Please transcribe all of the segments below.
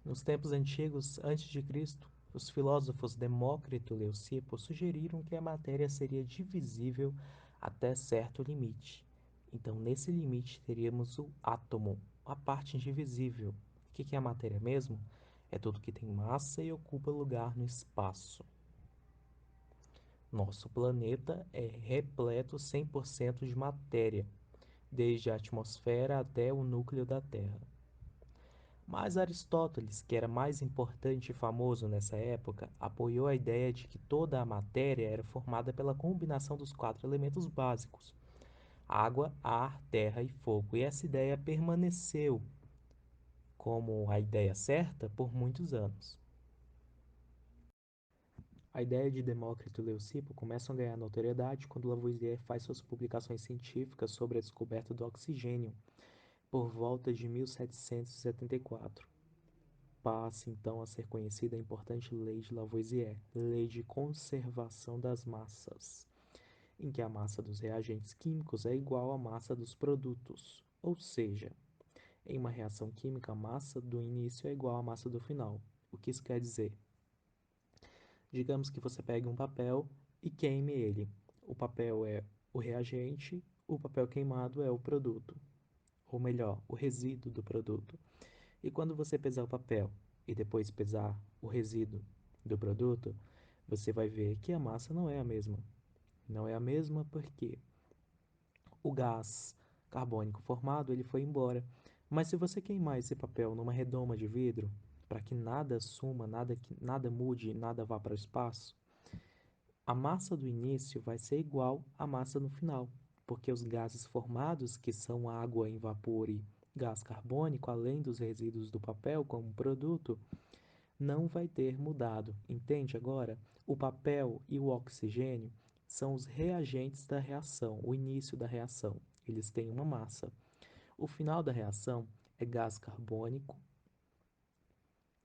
Nos tempos antigos, antes de Cristo, os filósofos Demócrito e Leucipo sugeriram que a matéria seria divisível até certo limite. Então, nesse limite, teríamos o átomo, a parte indivisível. O que é a matéria mesmo? É tudo que tem massa e ocupa lugar no espaço. Nosso planeta é repleto 100% de matéria, desde a atmosfera até o núcleo da Terra. Mas Aristóteles, que era mais importante e famoso nessa época, apoiou a ideia de que toda a matéria era formada pela combinação dos quatro elementos básicos: água, ar, terra e fogo. E essa ideia permaneceu como a ideia certa por muitos anos. A ideia de Demócrito e Leucipo começa a ganhar notoriedade quando Lavoisier faz suas publicações científicas sobre a descoberta do oxigênio por volta de 1774. Passa então a ser conhecida a importante Lei de Lavoisier, Lei de Conservação das Massas, em que a massa dos reagentes químicos é igual à massa dos produtos, ou seja, em uma reação química, a massa do início é igual à massa do final. O que isso quer dizer? Digamos que você pegue um papel e queime ele. O papel é o reagente, o papel queimado é o produto, ou melhor, o resíduo do produto. E quando você pesar o papel e depois pesar o resíduo do produto, você vai ver que a massa não é a mesma. Não é a mesma porque o gás carbônico formado ele foi embora. Mas se você queimar esse papel numa redoma de vidro, para que nada suma, nada mude, nada vá para o espaço, a massa do início vai ser igual à massa no final, porque os gases formados, que são água em vapor e gás carbônico, além dos resíduos do papel como produto, não vai ter mudado. Entende agora? O papel e o oxigênio são os reagentes da reação, o início da reação. Eles têm uma massa. O final da reação é gás carbônico,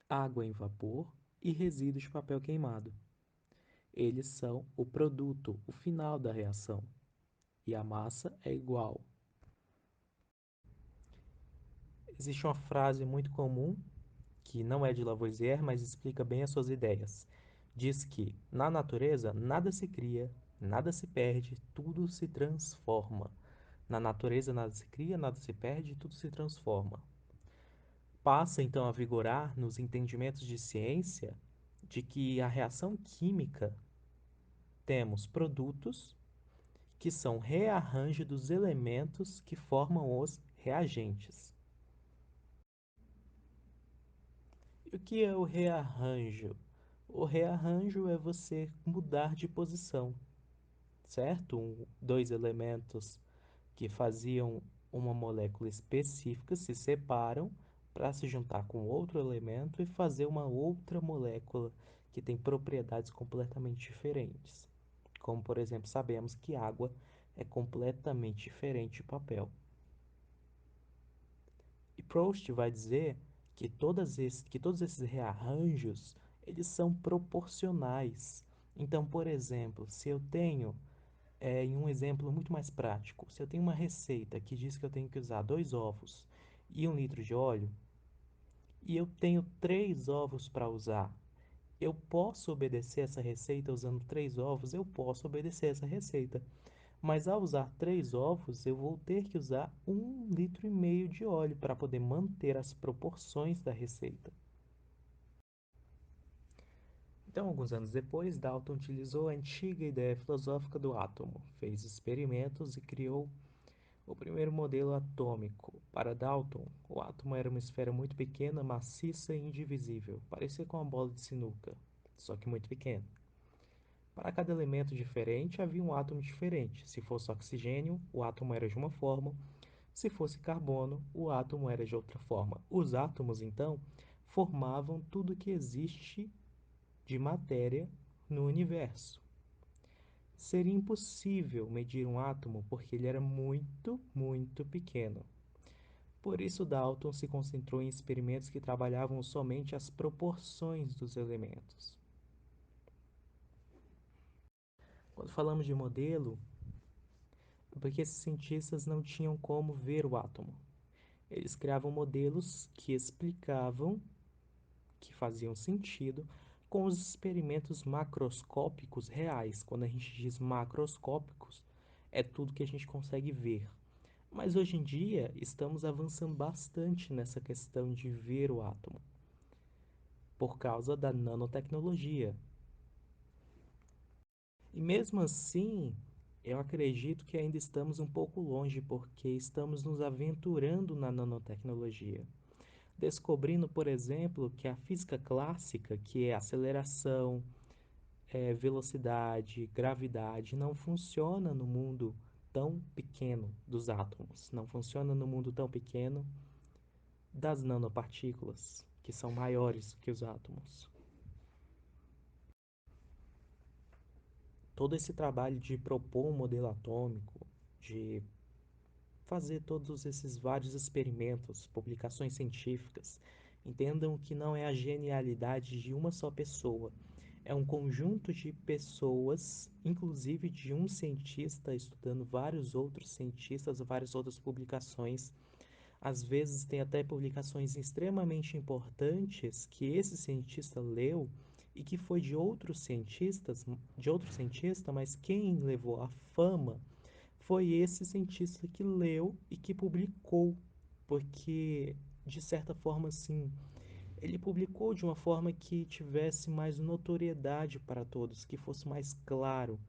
água em vapor e resíduos de papel queimado. Eles são o produto, o final da reação. E a massa é igual. Existe uma frase muito comum, que não é de Lavoisier, mas explica bem as suas ideias. Diz que, na natureza, nada se cria, nada se perde, tudo se transforma. Na natureza, nada se cria, nada se perde, tudo se transforma. Passa então a vigorar nos entendimentos de ciência de que a reação química temos produtos que são rearranjo dos elementos que formam os reagentes. E o que é o rearranjo? O rearranjo é você mudar de posição, certo? Dois elementos que faziam uma molécula específica se separam para se juntar com outro elemento e fazer uma outra molécula que tem propriedades completamente diferentes. Como, por exemplo, sabemos que água é completamente diferente de papel. E Proust vai dizer que, que todos esses rearranjos eles são proporcionais. Então, por exemplo, se eu tenho, em um exemplo muito mais prático, se eu tenho uma receita que diz que eu tenho que usar 2 ovos e 1 litro de óleo, e eu tenho 3 ovos para usar, eu posso obedecer essa receita usando 3 ovos? Eu posso obedecer essa receita. Mas ao usar 3 ovos, eu vou ter que usar 1,5 litro de óleo para poder manter as proporções da receita. Então, alguns anos depois, Dalton utilizou a antiga ideia filosófica do átomo, fez experimentos e criou o primeiro modelo atômico. Para Dalton, o átomo era uma esfera muito pequena, maciça e indivisível, parecia com uma bola de sinuca, só que muito pequena. Para cada elemento diferente, havia um átomo diferente. Se fosse oxigênio, o átomo era de uma forma. Se fosse carbono, o átomo era de outra forma. Os átomos, então, formavam tudo que existe de matéria no universo. Seria impossível medir um átomo porque ele era muito, muito pequeno. Por isso, Dalton se concentrou em experimentos que trabalhavam somente as proporções dos elementos. Quando falamos de modelo, é porque esses cientistas não tinham como ver o átomo. Eles criavam modelos que explicavam que faziam sentido com os experimentos macroscópicos reais. Quando a gente diz macroscópicos, é tudo que a gente consegue ver. Mas hoje em dia estamos avançando bastante nessa questão de ver o átomo, por causa da nanotecnologia. E mesmo assim, eu acredito que ainda estamos um pouco longe, porque estamos nos aventurando na nanotecnologia. Descobrindo, por exemplo, que a física clássica, que é aceleração, velocidade, gravidade, não funciona no mundo tão pequeno dos átomos, não funciona no mundo tão pequeno das nanopartículas, que são maiores que os átomos. Todo esse trabalho de propor um modelo atômico, de fazer todos esses vários experimentos, publicações científicas, entendam que não é a genialidade de uma só pessoa, é um conjunto de pessoas, inclusive de um cientista estudando vários outros cientistas, várias outras publicações. Às vezes tem até publicações extremamente importantes que esse cientista leu e que foi de outro cientista, mas quem levou a fama foi esse cientista que leu e que publicou, porque de certa forma assim, ele publicou de uma forma que tivesse mais notoriedade para todos, que fosse mais claro.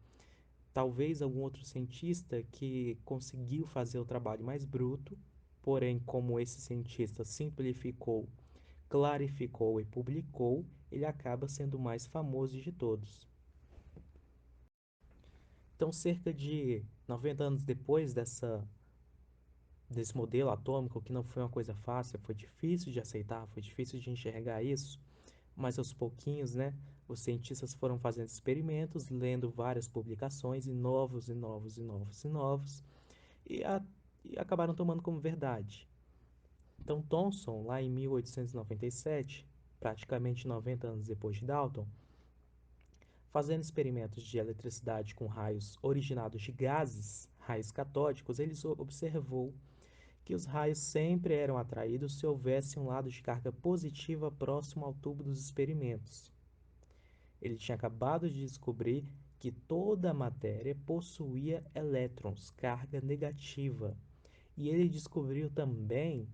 Talvez algum outro cientista que conseguiu fazer o trabalho mais bruto, porém, como esse cientista simplificou, clarificou e publicou, ele acaba sendo o mais famoso de todos. Então, cerca de 90 anos depois desse modelo atômico, que não foi uma coisa fácil, foi difícil de aceitar, foi difícil de enxergar isso, mas aos pouquinhos, né, os cientistas foram fazendo experimentos, lendo várias publicações e novos e novos e novos e novos, e, a, e acabaram tomando como verdade. Então, Thomson, lá em 1897, praticamente 90 anos depois de Dalton, fazendo experimentos de eletricidade com raios originados de gases, raios catódicos, ele observou que os raios sempre eram atraídos se houvesse um lado de carga positiva próximo ao tubo dos experimentos. Ele tinha acabado de descobrir que toda a matéria possuía elétrons, carga negativa. E ele descobriu também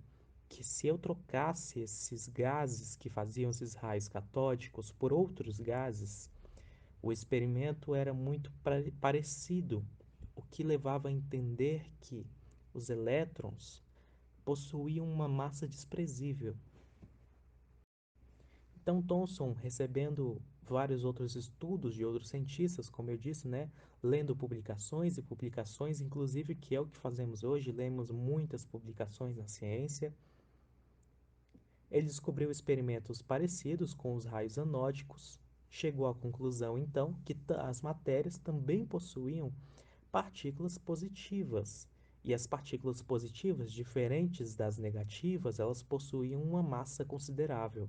que se eu trocasse esses gases que faziam esses raios catódicos por outros gases, o experimento era muito parecido, o que levava a entender que os elétrons possuíam uma massa desprezível. Então, Thomson, recebendo vários outros estudos de outros cientistas, como eu disse, né, lendo publicações e publicações, inclusive que é o que fazemos hoje, lemos muitas publicações na ciência. Ele descobriu experimentos parecidos com os raios anódicos, chegou à conclusão então que as matérias também possuíam partículas positivas. E as partículas positivas, diferentes das negativas, elas possuíam uma massa considerável.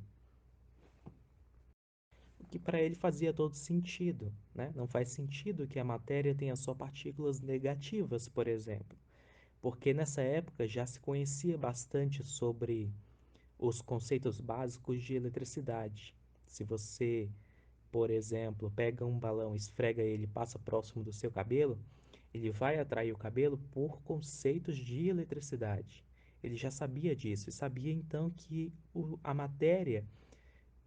O que para ele fazia todo sentido, né? Não faz sentido que a matéria tenha só partículas negativas, por exemplo, porque nessa época já se conhecia bastante sobre os conceitos básicos de eletricidade. Se você, por exemplo, pega um balão, esfrega ele e passa próximo do seu cabelo, ele vai atrair o cabelo por conceitos de eletricidade. Ele já sabia disso e sabia então que a matéria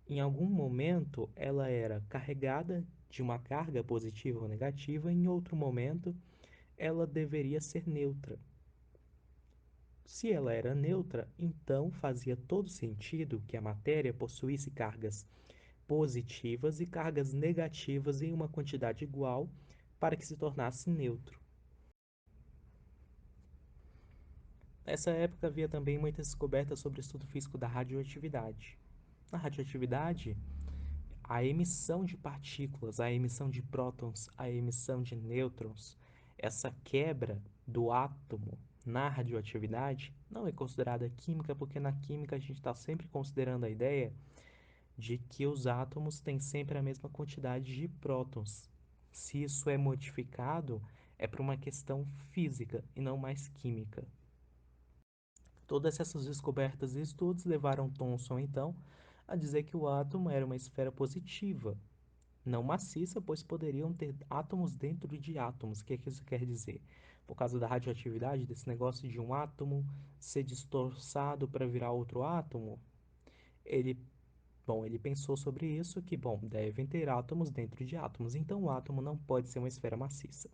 em algum momento, ela era carregada de uma carga positiva ou negativa, em outro momento, ela deveria ser neutra. Se ela era neutra, então fazia todo sentido que a matéria possuísse cargas positivas e cargas negativas em uma quantidade igual para que se tornasse neutro. Nessa época havia também muitas descobertas sobre o estudo físico da radioatividade. Na radioatividade, a emissão de partículas, a emissão de prótons, a emissão de nêutrons, essa quebra do átomo na radioatividade não é considerada química, porque na química a gente está sempre considerando a ideia de que os átomos têm sempre a mesma quantidade de prótons. Se isso é modificado, é por uma questão física e não mais química. Todas essas descobertas e estudos levaram Thomson, então, a dizer que o átomo era uma esfera positiva, não maciça, pois poderiam ter átomos dentro de átomos. O que isso quer dizer? Por causa da radioatividade, desse negócio de um átomo ser distorçado para virar outro átomo, ele, ele pensou sobre isso que, devem ter átomos dentro de átomos, então o átomo não pode ser uma esfera maciça.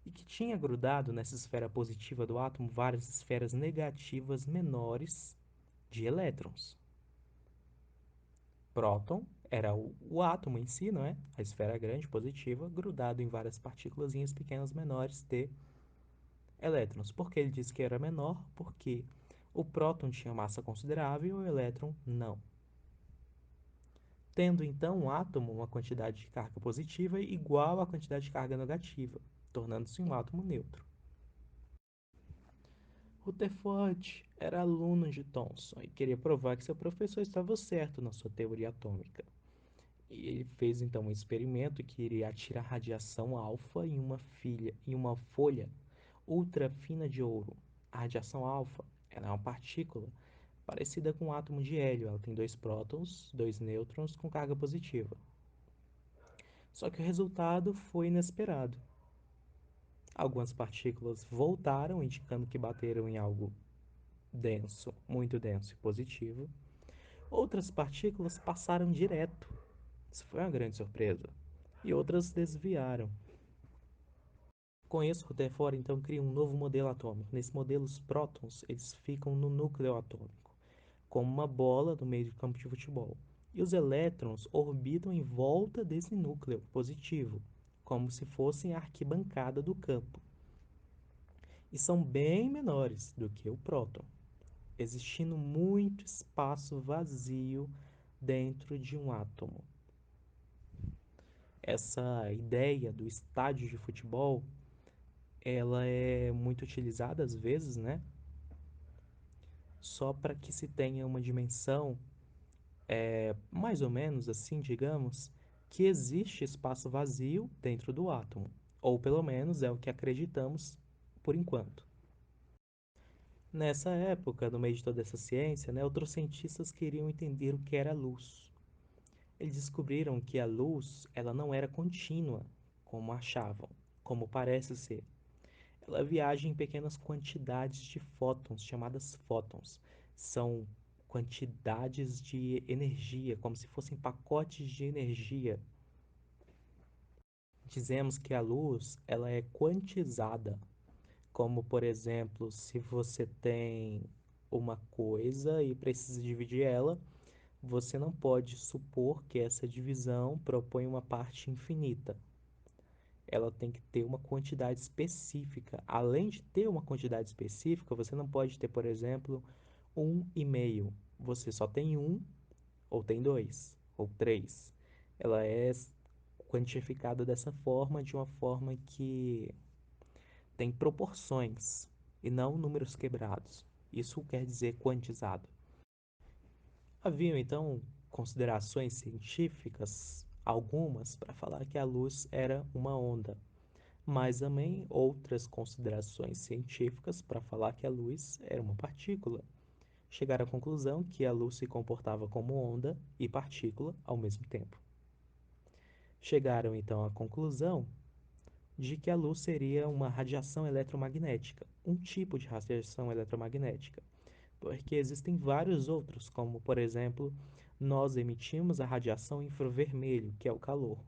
E que tinha grudado nessa esfera positiva do átomo várias esferas negativas menores de elétrons. Próton era o átomo em si, não é? A esfera grande positiva, grudado em várias partículas pequenas menores de elétrons. Por que ele disse que era menor? Porque o próton tinha massa considerável e o elétron não. Tendo então um átomo uma quantidade de carga positiva igual à quantidade de carga negativa, tornando-se um átomo neutro. Rutherford era aluno de Thomson e queria provar que seu professor estava certo na sua teoria atômica. E ele fez então um experimento que iria atirar radiação alfa em uma folha ultra fina de ouro. A radiação alfa, ela é uma partícula parecida com um átomo de hélio. Ela tem dois prótons, dois nêutrons com carga positiva. Só que o resultado foi inesperado. Algumas partículas voltaram, indicando que bateram em algo denso, muito denso e positivo. Outras partículas passaram direto. Isso foi uma grande surpresa. E outras desviaram. Com isso, Rutherford então cria um novo modelo atômico. Nesse modelo, os prótons eles ficam no núcleo atômico, como uma bola no meio de campo de futebol. E os elétrons orbitam em volta desse núcleo positivo, como se fossem a arquibancada do campo. E são bem menores do que o próton, existindo muito espaço vazio dentro de um átomo. Essa ideia do estádio de futebol, ela é muito utilizada às vezes, né? Só para que se tenha uma dimensão, mais ou menos assim, digamos, que existe espaço vazio dentro do átomo, ou pelo menos é o que acreditamos por enquanto. Nessa época, no meio de toda essa ciência, né, outros cientistas queriam entender o que era luz. Eles descobriram que a luz, ela não era contínua, como achavam, como parece ser. Ela viaja em pequenas quantidades de fótons, chamadas fótons. São quantidades de energia, como se fossem pacotes de energia. Dizemos que a luz, ela é quantizada, como por exemplo, se você tem uma coisa e precisa dividir ela, você não pode supor que essa divisão propõe uma parte infinita. Ela tem que ter uma quantidade específica. Além de ter uma quantidade específica, você não pode ter, por exemplo, 1,5. Você só tem um, ou tem dois, ou três. Ela é quantificada dessa forma, de uma forma que tem proporções e não números quebrados. Isso quer dizer quantizado. Haviam então considerações científicas, algumas, para falar que a luz era uma onda, mas também outras considerações científicas para falar que a luz era uma partícula. Chegaram à conclusão que a luz se comportava como onda e partícula ao mesmo tempo. Chegaram então à conclusão de que a luz seria uma radiação eletromagnética, um tipo de radiação eletromagnética, porque existem vários outros, como por exemplo, nós emitimos a radiação infravermelho, que é o calor.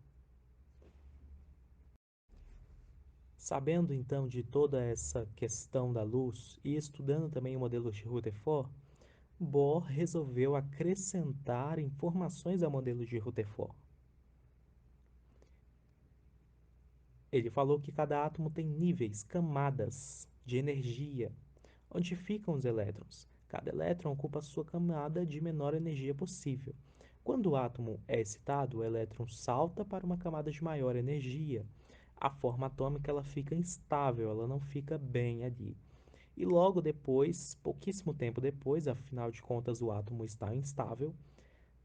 Sabendo então de toda essa questão da luz e estudando também o modelo de Rutherford, Bohr resolveu acrescentar informações ao modelo de Rutherford. Ele falou que cada átomo tem níveis, camadas de energia, onde ficam os elétrons. Cada elétron ocupa a sua camada de menor energia possível. Quando o átomo é excitado, o elétron salta para uma camada de maior energia. A forma atômica ela fica instável, ela não fica bem ali. E logo depois, pouquíssimo tempo depois, afinal de contas o átomo está instável,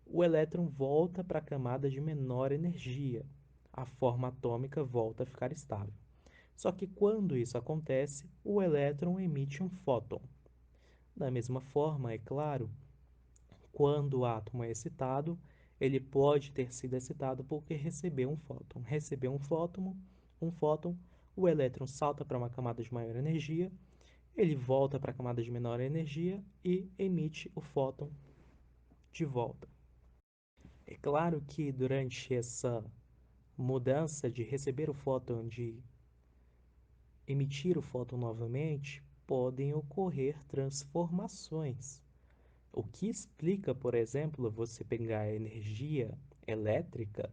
o elétron volta para a camada de menor energia. A forma atômica volta a ficar estável. Só que quando isso acontece, o elétron emite um fóton. Da mesma forma, é claro, Quando o átomo é excitado, ele pode ter sido excitado porque recebeu um fóton. Recebeu um fóton, o elétron salta para uma camada de maior energia, ele volta para a camada de menor energia e emite o fóton de volta. É claro que durante essa mudança de receber o fóton, de emitir o fóton novamente, podem ocorrer transformações. O que explica, por exemplo, você pegar a energia elétrica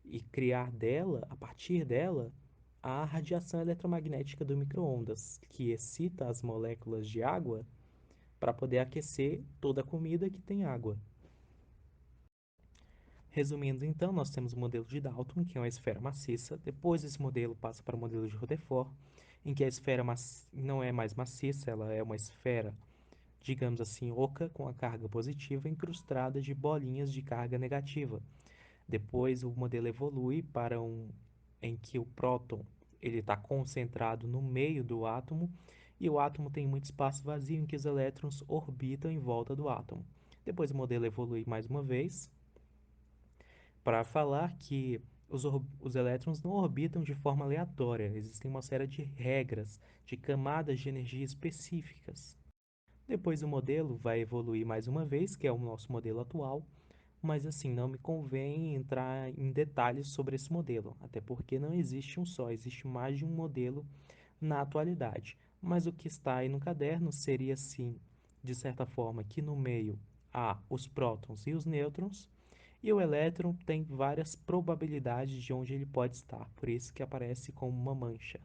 e criar dela, a partir dela, a radiação eletromagnética do micro-ondas, que excita as moléculas de água para poder aquecer toda a comida que tem água. Resumindo, então, nós temos o modelo de Dalton, que é uma esfera maciça. Depois esse modelo passa para o modelo de Rutherford, em que a esfera não é mais maciça, ela é uma esfera, digamos assim, oca, com a carga positiva incrustada de bolinhas de carga negativa. Depois o modelo evolui para um em que o próton ele está concentrado no meio do átomo e o átomo tem muito espaço vazio em que os elétrons orbitam em volta do átomo. Depois o modelo evolui mais uma vez para falar que os elétrons não orbitam de forma aleatória, existem uma série de regras, de camadas de energia específicas. Depois o modelo vai evoluir mais uma vez, que é o nosso modelo atual, mas assim, não me convém entrar em detalhes sobre esse modelo, até porque não existe um só, existe mais de um modelo na atualidade. Mas o que está aí no caderno seria assim, de certa forma, que no meio há os prótons e os nêutrons, e o elétron tem várias probabilidades de onde ele pode estar, por isso que aparece como uma mancha.